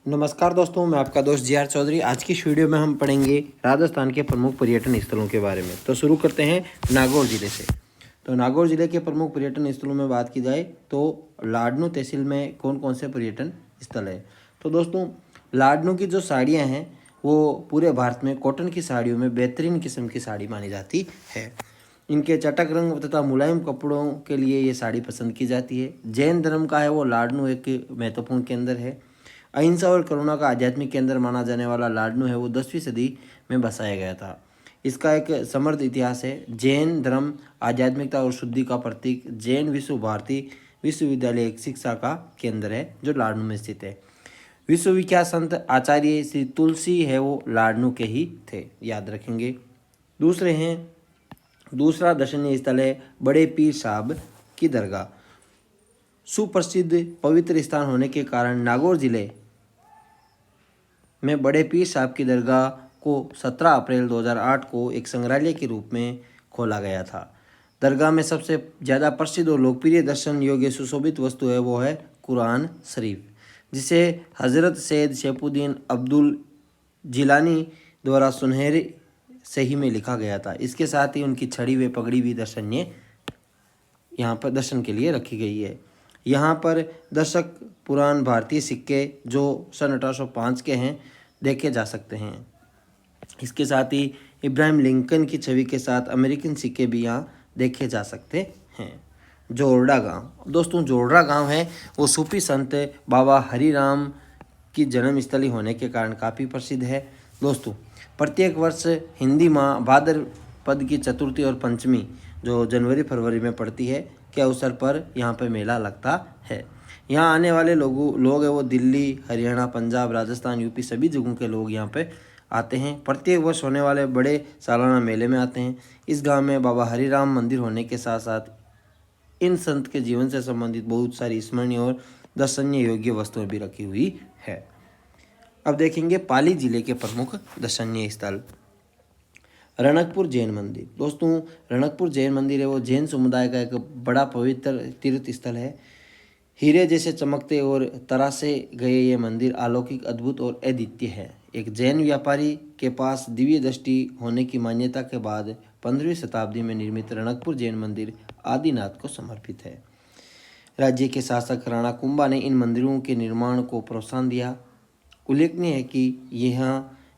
नमस्कार दोस्तों, मैं आपका दोस्त जी आर चौधरी। आज की इस वीडियो में हम पढ़ेंगे राजस्थान के प्रमुख पर्यटन स्थलों के बारे में। तो शुरू करते हैं नागौर ज़िले से। तो नागौर ज़िले के प्रमुख पर्यटन स्थलों में बात की जाए तो लाडनू तहसील में कौन कौन से पर्यटन स्थल है। तो दोस्तों, लाडनू की जो साड़ियाँ हैं वो पूरे भारत में कॉटन की साड़ियों में बेहतरीन किस्म की साड़ी मानी जाती है। इनके चटक रंग तथा मुलायम कपड़ों के लिए ये साड़ी पसंद की जाती है। जैन धर्म का है वो लाडनू एक महत्वपूर्ण केंद्र है। अहिंसा और करुणा का आध्यात्मिक केंद्र माना जाने वाला लाडनू है वो 10वीं सदी में बसाया गया था। इसका एक समृद्ध इतिहास है। जैन धर्म आध्यात्मिकता और शुद्धि का प्रतीक जैन विश्व भारती विश्वविद्यालय एक शिक्षा का केंद्र है जो लाडनू में स्थित है। विश्वविख्यात संत आचार्य श्री तुलसी है वो लाडनू के ही थे, याद रखेंगे। दूसरा दर्शनीय स्थल है बड़े पीर साहब की दरगाह। सुप्रसिद्ध पवित्र स्थान होने के कारण नागौर जिले में बड़े पीर साहब की दरगाह को 17 अप्रैल 2008 को एक संग्रहालय के रूप में खोला गया था। दरगाह में सबसे ज़्यादा प्रसिद्ध और लोकप्रिय दर्शन योग्य सुशोभित वस्तु है वो है कुरान शरीफ, जिसे हज़रत सैयद शैफुद्दीन अब्दुल जिलानी द्वारा सुनहरे सही में लिखा गया था। इसके साथ ही उनकी छड़ी व पगड़ी भी दर्शनीय यहाँ पर दर्शन के लिए रखी गई है। यहाँ पर दशक पुरान भारतीय सिक्के जो सन 1805 के हैं देखे जा सकते हैं। इसके साथ ही इब्राहिम लिंकन की छवि के साथ अमेरिकन सिक्के भी यहाँ देखे जा सकते हैं। जोरडा गांव, दोस्तों जोरडा गांव है वो सूफी संत बाबा हरिराम की जन्मस्थली होने के कारण काफ़ी प्रसिद्ध है। दोस्तों, प्रत्येक वर्ष हिंदी माह भाद्रपद की चतुर्थी और पंचमी जो जनवरी फरवरी में पड़ती है के अवसर पर यहाँ पे मेला लगता है। यहाँ आने वाले लोग हैं वो दिल्ली, हरियाणा, पंजाब, राजस्थान, यूपी सभी जगहों के लोग यहाँ पे आते हैं। प्रत्येक वर्ष होने वाले बड़े सालाना मेले में आते हैं। इस गांव में बाबा हरिराम मंदिर होने के साथ साथ इन संत के जीवन से संबंधित बहुत सारी स्मरणीय और दर्शनीय योग्य वस्तुएं भी रखी हुई है। अब देखेंगे पाली जिले के प्रमुख दर्शनीय स्थल। रणकपुर जैन मंदिर, दोस्तों रणकपुर जैन मंदिर है वो जैन समुदाय का एक बड़ा पवित्र तीर्थ स्थल है। हीरे जैसे चमकते और तरासे गए ये मंदिर अलौकिक, अद्भुत और अद्वितीय है। एक जैन व्यापारी के पास दिव्य दृष्टि होने की मान्यता के बाद 15वीं शताब्दी में निर्मित रणकपुर जैन मंदिर आदिनाथ को समर्पित है। राज्य के शासक राणा कुंभा ने इन मंदिरों के निर्माण को प्रोत्साहन दिया। उल्लेखनीय है कि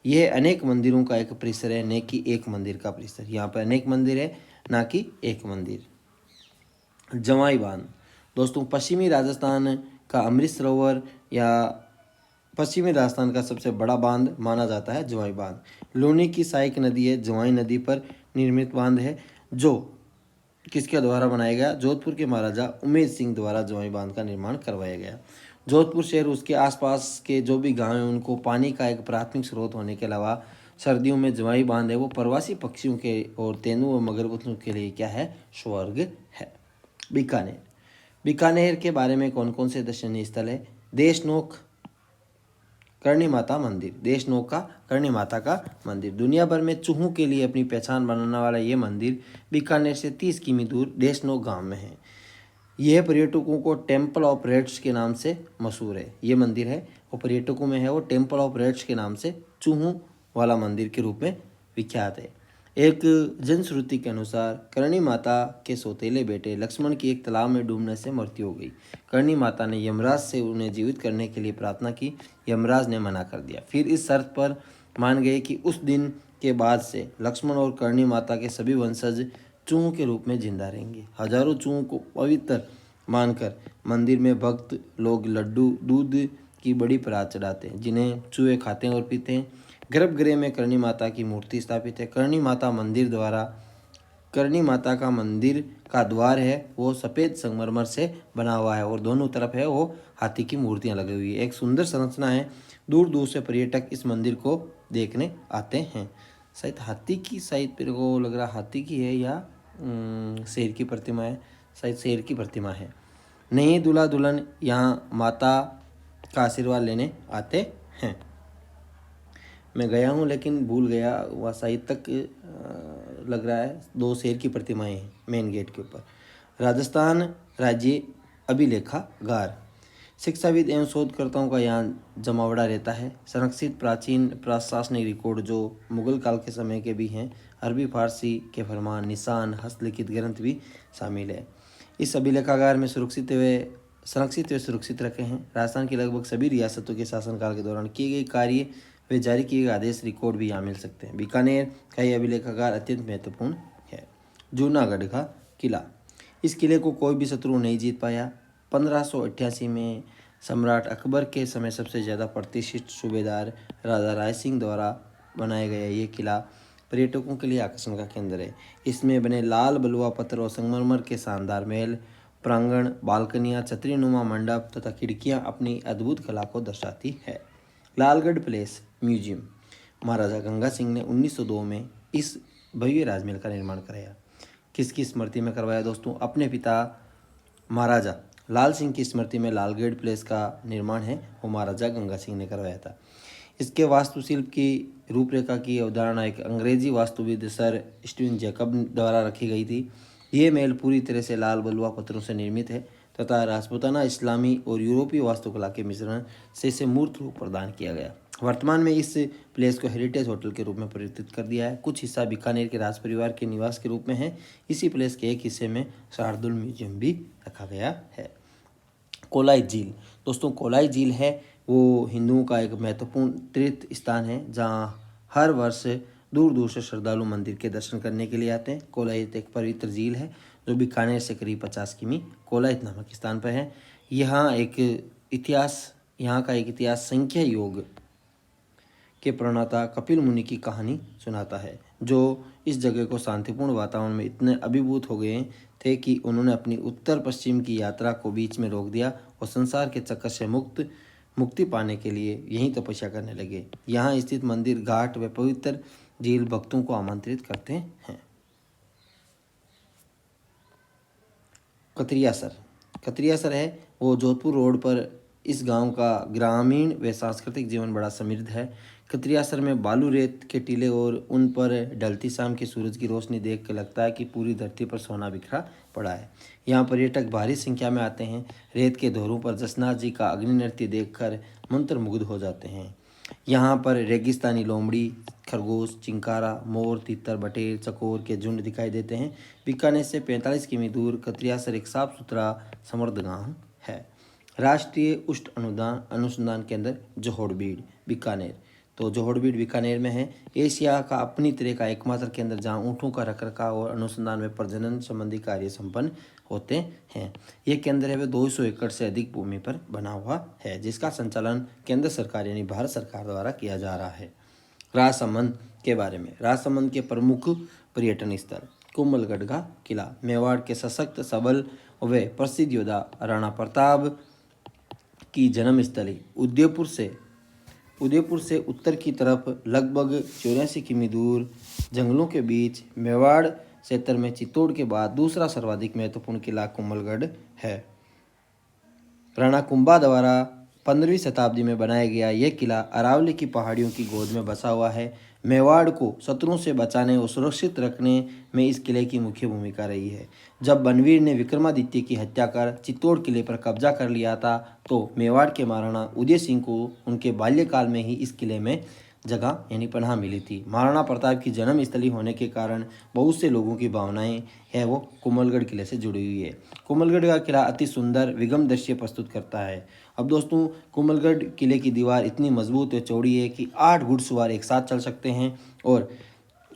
यह अनेक मंदिरों का एक परिसर है, न कि एक मंदिर का परिसर। यहाँ पर अनेक मंदिर है, ना कि एक मंदिर। जवाई बांध, दोस्तों पश्चिमी राजस्थान का अमृत सरोवर या पश्चिमी राजस्थान का सबसे बड़ा बांध माना जाता है जवाई बांध। लूनी की सहायक नदी है, जवाई नदी पर निर्मित बांध है जो किसके द्वारा बनाया गया? जोधपुर के महाराजा उमेद सिंह द्वारा जवाई बांध का निर्माण करवाया गया। जोधपुर शहर उसके आसपास के जो भी गांव हैं उनको पानी का एक प्राथमिक स्रोत होने के अलावा सर्दियों में जवाई बांध है वो प्रवासी पक्षियों के और तेंदुओं और मगरमच्छों के लिए क्या है? स्वर्ग है। बीकानेर, बीकानेर के बारे में कौन कौन से दर्शनीय स्थल है? देशनोक करणी माता मंदिर, देशनोक का करणी माता का मंदिर दुनिया भर में चूहों के लिए अपनी पहचान बनाने वाला ये मंदिर बीकानेर से 30 किमी दूर देशनोक गांव में है। यह पर्यटकों को टेम्पल ऑफ रेड्स के नाम से मशहूर है। ये मंदिर है वो पर्यटकों में है वो टेम्पल ऑफ रेड्स के नाम से चूहों वाला मंदिर के रूप में विख्यात है। एक जनश्रुति के अनुसार करणी माता के सौतेले बेटे लक्ष्मण की एक तालाब में डूबने से मृत्यु हो गई। करणी माता ने यमराज से उन्हें जीवित करने के लिए प्रार्थना की। यमराज ने मना कर दिया। फिर इस शर्त पर मान गए कि उस दिन के बाद से लक्ष्मण और करणी माता के सभी वंशज चूहों के रूप में जिंदा रहेंगे। हजारों चूहों को पवित्र मानकर मंदिर में भक्त लोग लड्डू दूध की बड़ी परात चढ़ाते हैं जिन्हें चूहे खाते हैं और पीते हैं। गर्भगृह में करणी माता की मूर्ति स्थापित है। करणी माता का मंदिर का द्वार है वो सफ़ेद संगमरमर से बना हुआ है और दोनों तरफ है वो हाथी की मूर्तियां लगी हुई है। एक सुंदर संरचना है। दूर दूर से पर्यटक इस मंदिर को देखने आते हैं। शायद हाथी की, शायद मेरे को लग रहा हाथी की है या शेर की प्रतिमा है, शायद शेर की प्रतिमा है। नए दूल्हा दुल्हन यहाँ माता का आशीर्वाद लेने आते हैं। मैं गया हूँ लेकिन भूल गया, वह शायद तक लग रहा है 2 शेर की प्रतिमाएं हैं मेन गेट के ऊपर। राजस्थान राज्य अभिलेखागार, शिक्षाविद एवं शोधकर्ताओं का यहाँ जमावड़ा रहता है। संरक्षित प्राचीन प्रशासनिक रिकॉर्ड जो मुगल काल के समय के भी हैं, अरबी फारसी के फरमान, निशान, हस्तलिखित ग्रंथ भी शामिल है। इस अभिलेखागार में संरक्षित व सुरक्षित रखे हैं। राजस्थान की लगभग सभी रियासतों के शासनकाल के दौरान किए गए कार्य वे जारी किए गए आदेश रिकॉर्ड भी यहाँ मिल सकते हैं। बीकानेर का यह अभिलेखागार अत्यंत महत्वपूर्ण है। जूनागढ़ का किला, इस किले को कोई भी शत्रु नहीं जीत पाया। 1588 में सम्राट अकबर के समय सबसे ज़्यादा प्रतिष्ठित सूबेदार राजा राय सिंह द्वारा बनाया गया ये किला पर्यटकों के लिए आकर्षण का केंद्र है। इसमें बने लाल बलुआ पत्थर और संगमरमर के शानदार महल, प्रांगण, बालकनियाँ, छतरीनुमा मंडप तथा खिड़कियाँ अपनी अद्भुत कला को दर्शाती है। लालगढ़ पैलेस म्यूजियम, महाराजा गंगा सिंह ने 1902 में इस भव्य राजमहल का निर्माण कराया। किसकी स्मृति में करवाया दोस्तों? अपने पिता महाराजा लाल सिंह की स्मृति में लालगढ़ पैलेस का निर्माण है वो महाराजा गंगा सिंह ने करवाया था। इसके वास्तुशिल्प की रूपरेखा की अवधारणा एक अंग्रेजी वास्तुविद सर स्टीवन जैकब द्वारा रखी गई थी। ये महल पूरी तरह से लाल बलुआ पत्थरों से निर्मित है तथा राजपूताना, इस्लामी और यूरोपीय वास्तुकला के मिश्रण से इसे मूर्त रूप प्रदान किया गया। वर्तमान में इस प्लेस को हेरिटेज होटल के रूप में परिवर्तित कर दिया है। कुछ हिस्सा बीकानेर के राज परिवार के निवास के रूप में है। इसी प्लेस के एक हिस्से में शार्दुल म्यूजियम भी रखा गया है। कोलाई झील, दोस्तों कोलाई झील है वो हिंदुओं का एक महत्वपूर्ण तीर्थ स्थान है जहाँ हर वर्ष दूर दूर से श्रद्धालु मंदिर के दर्शन करने के लिए आते हैं। कोलायत एक पवित्र झील है जो बीकानेर से करीब 50 किमी कोलायत नामक स्थान पर है। यहाँ का एक इतिहास संख्या योग के प्रणेता कपिल मुनि की कहानी सुनाता है, जो इस जगह को शांतिपूर्ण वातावरण में इतने अभिभूत हो गए थे कि उन्होंने अपनी उत्तर पश्चिम की यात्रा को बीच में रोक दिया और संसार के चक्कर से मुक्ति पाने के लिए यहीं तपस्या करने लगे। यहाँ स्थित मंदिर, घाट व पवित्र झील भक्तों को आमंत्रित करते हैं। कतरियासर है वो जोधपुर रोड पर। इस गांव का ग्रामीण व सांस्कृतिक जीवन बड़ा समृद्ध है। कतरियासर में बालू रेत के टीले और उन पर ढलती शाम की सूरज की रोशनी देख के लगता है कि पूरी धरती पर सोना बिखरा पड़ा है। यहाँ पर्यटक भारी संख्या में आते हैं। रेत के धोरों पर जसनाथ जी का अग्नि नृत्य देखकर मंत्रमुग्ध हो जाते हैं। यहाँ पर रेगिस्तानी लोमड़ी, खरगोश, चिंकारा, मोर, तितर, बटेर, चकोर के झुंड दिखाई देते हैं। बीकानेर से 45 किमी दूर कतरियासर एक साफ सुथरा समृद्ध गाँव है। राष्ट्रीय उष्ण अनुसंधान केंद्र जोहोड़बीड़ बीकानेर, तो जोहोड़बीड़ बीकानेर में है। एशिया का अपनी तरह का एकमात्र केंद्र जहां ऊँटों का रखरखाव और अनुसंधान में प्रजनन संबंधी कार्य संपन्न होते हैं। यह केंद्र है वह 200 एकड़ से अधिक भूमि पर बना हुआ है, जिसका संचालन केंद्र सरकार यानी भारत सरकार द्वारा किया जा रहा है। राजसमंद के बारे में, राजसमंद के प्रमुख पर्यटन स्थल, कुंभलगढ़ का किला, मेवाड़ के सशक्त सबल व प्रसिद्ध योद्धा राणा प्रताप की जन्मस्थली, उदयपुर से उत्तर की तरफ लगभग 84 किमी दूर जंगलों के बीच मेवाड़ क्षेत्र में चित्तौड़ के बाद दूसरा सर्वाधिक महत्वपूर्ण किला कुंभलगढ़ है। राणा कुंभा द्वारा 15वीं शताब्दी में बनाया गया यह किला अरावली की पहाड़ियों की गोद में बसा हुआ है। मेवाड़ को शत्रुओं से बचाने और सुरक्षित रखने में इस किले की मुख्य भूमिका रही है। जब बनवीर ने विक्रमादित्य की हत्या कर चित्तौड़ किले पर कब्जा कर लिया था तो मेवाड़ के महाराणा उदय सिंह को उनके बाल्यकाल में ही इस किले में जगह यानी पनाह मिली थी। महाराणा प्रताप की जन्मस्थली होने के कारण बहुत से लोगों की भावनाएं है वो कुंभलगढ़ किले से जुड़ी हुई है। कुंभलगढ़ का किला अति सुंदर विगम दृश्य प्रस्तुत करता है। अब दोस्तों कुंभलगढ़ किले की दीवार इतनी मजबूत और चौड़ी है कि 8 घुड़सवार एक साथ चल सकते हैं और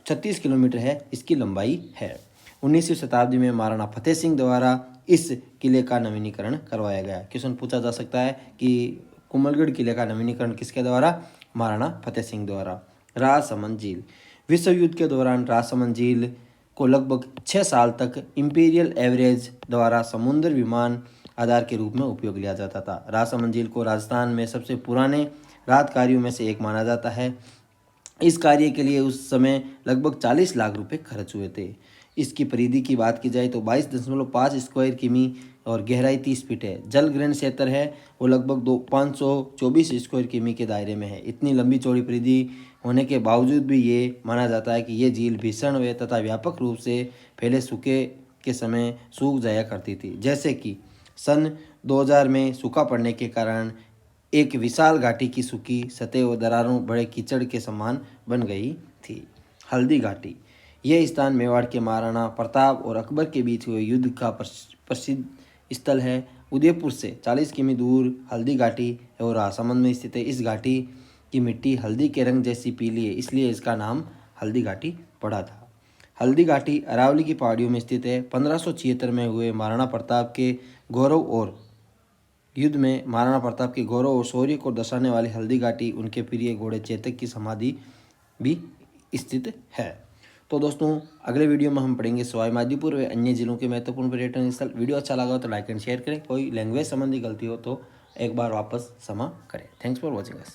36 किलोमीटर है इसकी लंबाई है। 19वीं शताब्दी में महाराणा फतेह सिंह द्वारा इस किले का नवीनीकरण करवाया गया। क्वेश्चन पूछा जा सकता है कि कुंभलगढ़ किले का नवीनीकरण किसके द्वारा? महाराणा फतेह सिंह द्वारा। राजसमंद झील, विश्व युद्ध के दौरान राजसमंद झील को लगभग 6 साल तक इंपीरियल एवरेज द्वारा समुद्र विमान आधार के रूप में उपयोग लिया जाता था। राजसमंद झील को राजस्थान में सबसे पुराने राहत कार्यों में से एक माना जाता है। इस कार्य के लिए उस समय लगभग 40 लाख रुपए खर्च हुए थे। इसकी परिधि की बात की जाए तो 22.5 स्क्वायर किमी और गहराई 30 फीट है। जल ग्रहण क्षेत्र है वो लगभग 524 स्क्वायर किमी के दायरे में है। इतनी लंबी चौड़ी परिधि होने के बावजूद भी ये माना जाता है कि ये झील भीषण व तथा व्यापक रूप से फैले सूखे के समय सूख जाया करती थी। जैसे कि सन 2000 में सूखा पड़ने के कारण एक विशाल घाटी की सूखी सतह व दरारों बड़े कीचड़ के समान बन गई थी। हल्दी घाटी, यह स्थान मेवाड़ के महाराणा प्रताप और अकबर के बीच हुए युद्ध का प्रसिद्ध स्थल है। उदयपुर से 40 किमी दूर हल्दी घाटी और राजसमंद में स्थित है। इस घाटी की मिट्टी हल्दी के रंग जैसी पीली है, इसलिए इसका नाम हल्दी घाटी पड़ा था। हल्दी घाटी अरावली की पहाड़ियों में स्थित है। 1576 में हुए महाराणा प्रताप के गौरव और युद्ध में महाराणा प्रताप के गौरव और शौर्य को दर्शाने वाली हल्दी घाटी उनके प्रिय घोड़े चेतक की समाधि भी स्थित है। तो दोस्तों, अगले वीडियो में हम पढ़ेंगे सवाई माधोपुर व अन्य जिलों के महत्वपूर्ण पर्यटन स्थल। वीडियो अच्छा लगा हो तो लाइक एंड शेयर करें। कोई लैंग्वेज संबंधी गलती हो तो एक बार वापस क्षमा करें। Thanks for watching us.